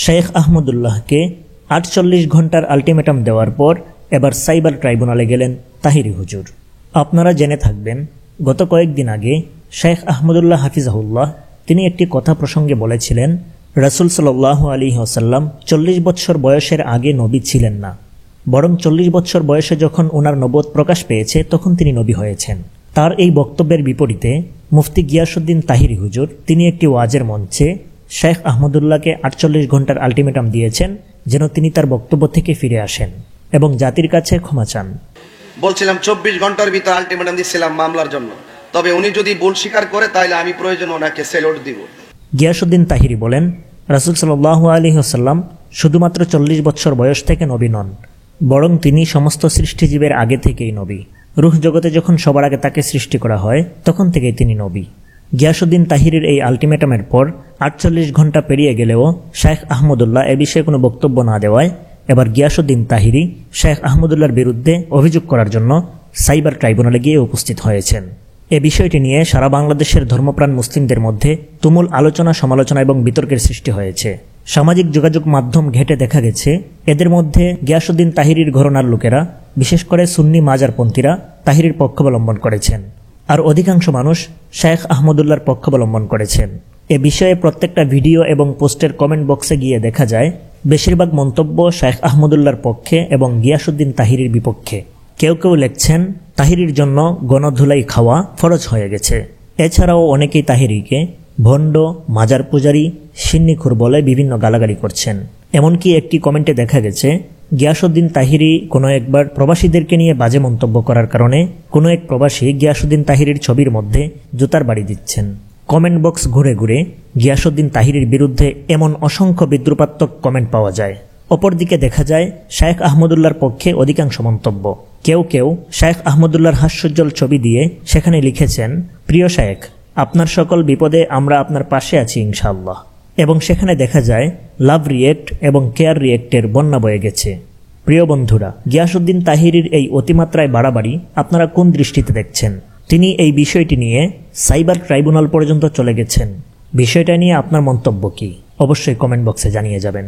শেখ আহমদুল্লাহকে ৪৮ ঘন্টার আলটিমেটাম দেওয়ার পর এবার সাইবার ট্রাইব্যুনালে গেলেন তাহিরি হুজুর। আপনারা জেনে থাকবেন, গত কয়েকদিন আগে শেখ আহমদুল্লাহ হাফিজাহুল্লাহ তিনি একটি কথা প্রসঙ্গে বলেছিলেন, রাসূল সাল্লাল্লাহু আলাইহি ওয়াসাল্লাম ৪০ বৎসর বয়সের আগে নবী ছিলেন না, বরং ৪০ বৎসর বয়সে যখন ওনার নবুয়ত প্রকাশ পেয়েছে তখন তিনি নবী হয়েছেন। তার এই বক্তব্যের বিপরীতে মুফতি গিয়াসউদ্দিন তাহিরি হুজুর তিনি একটি ওয়াজের মঞ্চে শেখ আহমদুল্লাহকে ৪৮ ঘন্টার আলটিমেটাম দিয়েছেন যেন তিনি তার বক্তব্য থেকে ফিরে আসেন এবং জাতির কাছে ক্ষমা চান। বলছিলাম ২৪ ঘন্টার ভিতর আলটিমেটাম দিয়েছিলাম মামলার জন্য, তবে উনি যদি ভুল স্বীকার করে তাহলে আমি প্রয়োজন ওনাকে সেলুট দিব। গিয়াসউদ্দিন তাহিরি বলেন, রাসূল সাল্লাল্লাহু আলাইহি ওয়াসাল্লাম শুধুমাত্র ৪০ বৎসর বয়স থেকে নবী নন, বরং তিনি সমস্ত সৃষ্টিজীবের আগে থেকেই নবী। রূহ জগতে যখন সবার আগে তাকে সৃষ্টি করা হয় তখন থেকেই তিনি নবী। গিয়াসউদ্দিন তাহিরির এই আলটিমেটামের পর ৪৮ ঘন্টা পেরিয়ে গেলেও শেখ আহমদুল্লাহ এ বিষয়ে কোনো বক্তব্য না দেওয়ায় এবার গিয়াসউদ্দিন তাহিরি শেখ আহমদুল্লাহর বিরুদ্ধে অভিযোগ করার জন্য সাইবার ট্রাইব্যুনালে গিয়ে উপস্থিত হয়েছেন। এ বিষয়টি নিয়ে সারা বাংলাদেশের ধর্মপ্রাণ মুসলিমদের মধ্যে তুমুল আলোচনা, সমালোচনা এবং বিতর্কের সৃষ্টি হয়েছে। সামাজিক যোগাযোগ মাধ্যম ঘেঁটে দেখা গেছে এদের মধ্যে গিয়াসউদ্দিন তাহিরির ঘরানার লোকেরা, বিশেষ করে সুন্নি মাজারপন্থীরা তাহিরির পক্ষাবলম্বন করেছেন, আর অধিকাংশ মানুষ শেখ আহমদুল্লাহর পক্ষাবলম্বন করেছেন। এ বিষয়ে প্রত্যেকটা ভিডিও এবং পোস্টের কমেন্ট বক্সে গিয়ে দেখা যায় বেশিরভাগ মন্তব্য শেখ আহমদুল্লাহর পক্ষে এবং গিয়াসউদ্দিন তাহিরির বিপক্ষে। কেউ কেউ লিখছেন তাহিরির জন্য গণধুলাই খাওয়া ফরজ হয়ে গেছে। এছাড়াও অনেকেই তাহিরিকে ভণ্ড, মাজার পূজারী, সিন্নিখুর বলে বিভিন্ন গালাগালি করছেন। এমনকি একটি কমেন্টে দেখা গেছে গিয়াসউদ্দিন তাহিরি কোনো একবার প্রবাসীদেরকে নিয়ে বাজে মন্তব্য করার কারণে কোনো এক প্রবাসী গিয়াসউদ্দিন তাহিরির ছবির মধ্যে জুতার বাড়ি দিচ্ছেন। কমেন্ট বক্স ঘুরে ঘুরে গিয়াসউদ্দিন তাহিরির বিরুদ্ধে এমন অসংখ্য বিদ্রুপাত্মক কমেন্ট পাওয়া যায়। অপরদিকে দেখা যায় শেখ আহমদুল্লাহর পক্ষে অধিকাংশ মন্তব্য। কেউ কেউ শেখ আহমদুল্লাহর হাস্যোজ্জ্বল ছবি দিয়ে সেখানে লিখেছেন, প্রিয় শেখ, আপনার সকল বিপদে আমরা আপনার পাশে আছি ইনশাআল্লাহ। এবং সেখানে দেখা যায় লাভ রিয়েক্ট এবং কেয়ার রিয়েক্টের বন্যা বয়ে গেছে। প্রিয় বন্ধুরা, গিয়াসউদ্দিন তাহিরির এই অতিমাত্রায় বাড়াবাড়ি আপনারা কোন দৃষ্টিতে দেখছেন? তিনি এই বিষয়টি নিয়ে সাইবার ট্রাইব্যুনাল পর্যন্ত চলে গেছেন। বিষয়টা নিয়ে আপনার মন্তব্য কি? অবশ্যই কমেন্ট বক্সে জানিয়ে যাবেন।